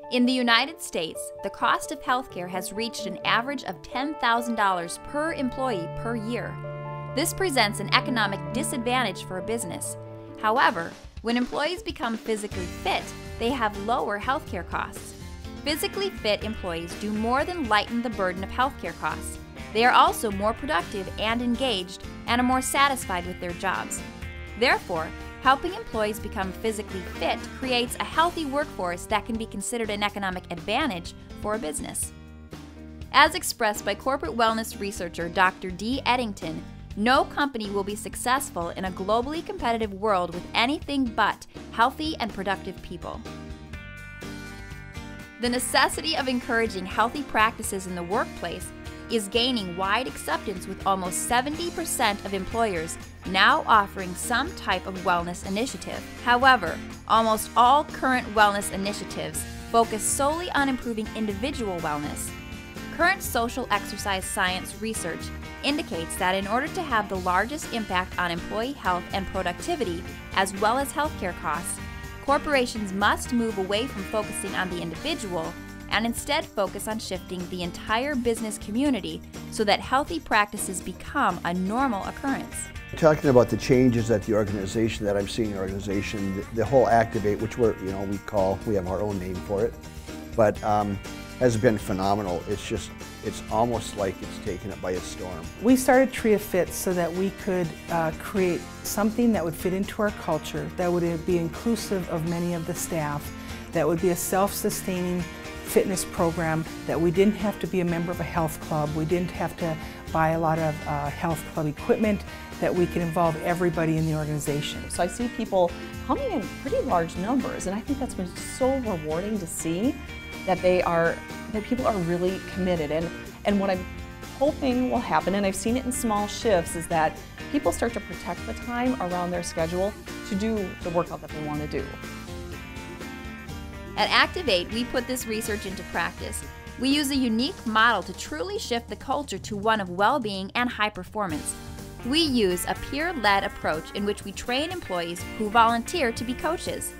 In the United States, the cost of healthcare has reached an average of $10,000 per employee per year. This presents an economic disadvantage for a business. However, when employees become physically fit, they have lower healthcare costs. Physically fit employees do more than lighten the burden of healthcare costs. They are also more productive and engaged and are more satisfied with their jobs. Therefore, helping employees become physically fit creates a healthy workforce that can be considered an economic advantage for a business. As expressed by corporate wellness researcher Dr. D. Eddington, no company will be successful in a globally competitive world with anything but healthy and productive people. The necessity of encouraging healthy practices in the workplace is gaining wide acceptance, with almost 70% of employers now offering some type of wellness initiative. However, almost all current wellness initiatives focus solely on improving individual wellness. Current social exercise science research indicates that in order to have the largest impact on employee health and productivity, as well as healthcare costs, corporations must move away from focusing on the individual and instead focus on shifting the entire business community so that healthy practices become a normal occurrence. Talking about the changes at the organization that I'm seeing in the organization, the whole Activ8, which we have our own name for it, but has been phenomenal. It's almost like it's taken it by a storm. We started Tria Fit so that we could create something that would fit into our culture, that would be inclusive of many of the staff, that would be a self-sustaining fitness program, that we didn't have to be a member of a health club, we didn't have to buy a lot of health club equipment, that we can involve everybody in the organization. So I see people coming in pretty large numbers, and I think that's been so rewarding to see that people are really committed. And what I'm hoping will happen, and I've seen it in small shifts, is that people start to protect the time around their schedule to do the workout that they want to do. At Activ8, we put this research into practice. We use a unique model to truly shift the culture to one of well-being and high performance. We use a peer-led approach in which we train employees who volunteer to be coaches.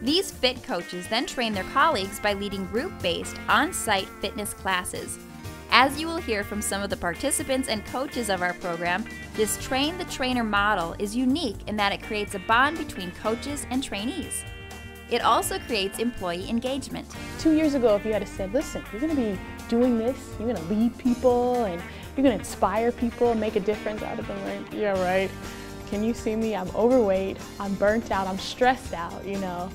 These fit coaches then train their colleagues by leading group-based, on-site fitness classes. As you will hear from some of the participants and coaches of our program, this train-the-trainer model is unique in that it creates a bond between coaches and trainees. It also creates employee engagement. 2 years ago, if you had said, listen, you're going to be doing this, you're going to lead people, and you're going to inspire people, make a difference, I'd have been like, yeah, right. Can you see me? I'm overweight, I'm burnt out, I'm stressed out, you know.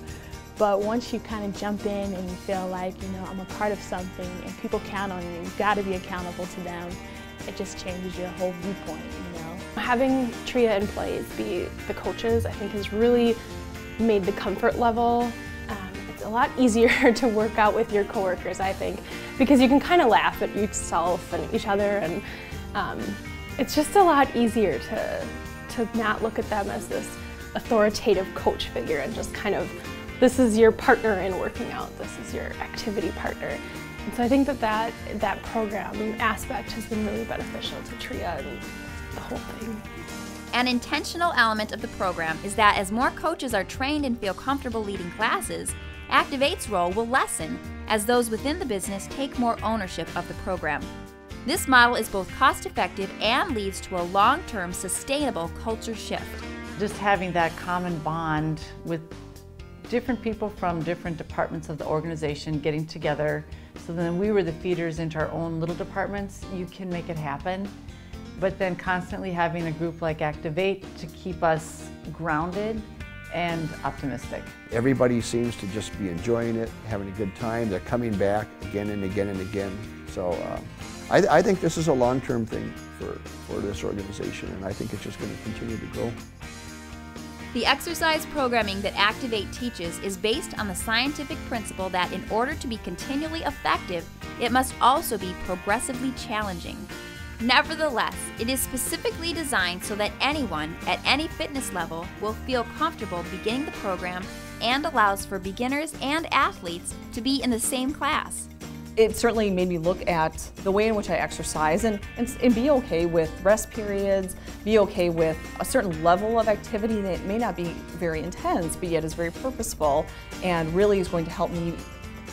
But once you kind of jump in and you feel like, you know, I'm a part of something and people count on you, you've got to be accountable to them, it just changes your whole viewpoint, you know. Having Tria employees be the coaches, I think, has really made the comfort level. It's a lot easier to work out with your coworkers, I think, because you can kind of laugh at yourself and each other, and it's just a lot easier to not look at them as this authoritative coach figure and just kind of, this is your partner in working out, this is your activity partner. And so I think that program aspect has been really beneficial to Tria and the whole thing. An intentional element of the program is that as more coaches are trained and feel comfortable leading classes, Activ8's role will lessen as those within the business take more ownership of the program. This model is both cost-effective and leads to a long-term sustainable culture shift. Just having that common bond with different people from different departments of the organization getting together, so then we were the feeders into our own little departments, you can make it happen. But then constantly having a group like Activ8 to keep us grounded and optimistic. Everybody seems to just be enjoying it, having a good time. They're coming back again and again and again. So I think this is a long-term thing for this organization, and I think it's just going to continue to grow. The exercise programming that Activ8 teaches is based on the scientific principle that in order to be continually effective, it must also be progressively challenging. Nevertheless, it is specifically designed so that anyone at any fitness level will feel comfortable beginning the program and allows for beginners and athletes to be in the same class. It certainly made me look at the way in which I exercise and be okay with rest periods, be okay with a certain level of activity that may not be very intense, but yet is very purposeful and really is going to help me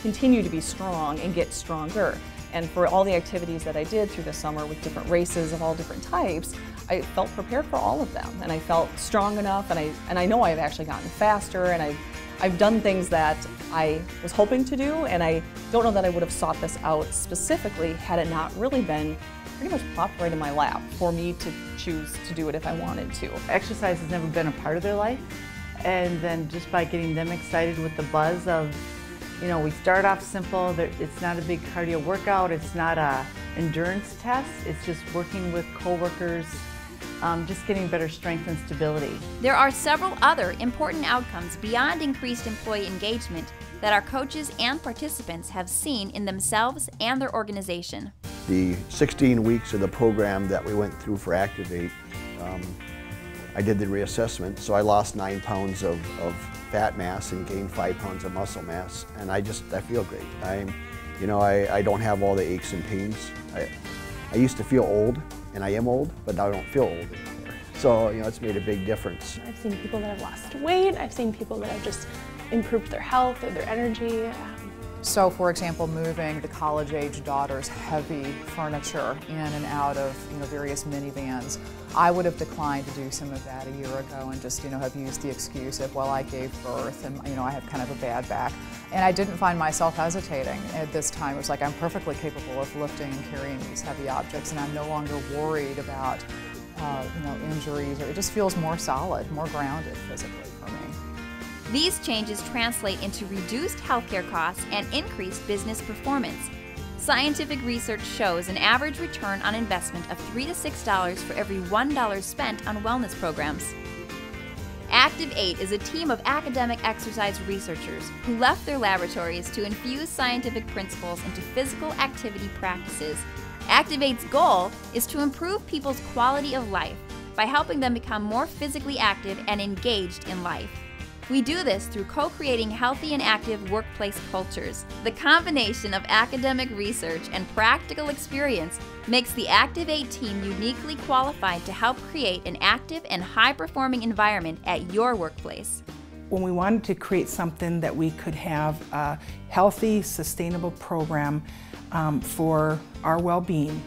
continue to be strong and get stronger. And for all the activities that I did through the summer with different races of all different types, I felt prepared for all of them, and I felt strong enough, and I know I've actually gotten faster, and I've done things that I was hoping to do, and I don't know that I would have sought this out specifically had it not really been pretty much plopped right in my lap for me to choose to do it if I wanted to. Exercise has never been a part of their life, and then just by getting them excited with the buzz of, you know, we start off simple, it's not a big cardio workout, it's not a endurance test, it's just working with coworkers, just getting better strength and stability. There are several other important outcomes beyond increased employee engagement that our coaches and participants have seen in themselves and their organization. The 16 weeks of the program that we went through for Activ8, I did the reassessment, so I lost 9 pounds of fat mass and gained 5 pounds of muscle mass, and I feel great. I don't have all the aches and pains. I used to feel old, and I am old, but now I don't feel old anymore. So, it's made a big difference. I've seen people that have lost weight. I've seen people that have just improved their health or their energy. So, for example, moving the college-age daughter's heavy furniture in and out of various minivans, I would have declined to do some of that a year ago and just have used the excuse of, well, I gave birth and I have kind of a bad back. And I didn't find myself hesitating at this time. It was like I'm perfectly capable of lifting and carrying these heavy objects, and I'm no longer worried about injuries. It just feels more solid, more grounded physically for me. These changes translate into reduced healthcare costs and increased business performance. Scientific research shows an average return on investment of $3 to $6 for every $1 spent on wellness programs. Activ8 is a team of academic exercise researchers who left their laboratories to infuse scientific principles into physical activity practices. Activ8's goal is to improve people's quality of life by helping them become more physically active and engaged in life. We do this through co-creating healthy and active workplace cultures. The combination of academic research and practical experience makes the Activ8 team uniquely qualified to help create an active and high-performing environment at your workplace. When we wanted to create something that we could have a healthy, sustainable program for our well-being,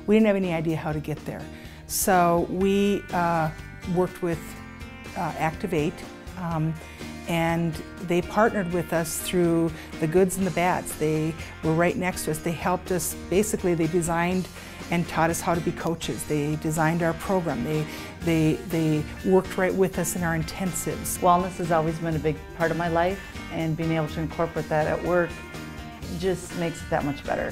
we didn't have any idea how to get there. So we worked with Activ8, and they partnered with us through the goods and the bads. They were right next to us. They helped us, basically they designed and taught us how to be coaches. They designed our program. They worked right with us in our intensives. Wellness has always been a big part of my life, and being able to incorporate that at work just makes it that much better.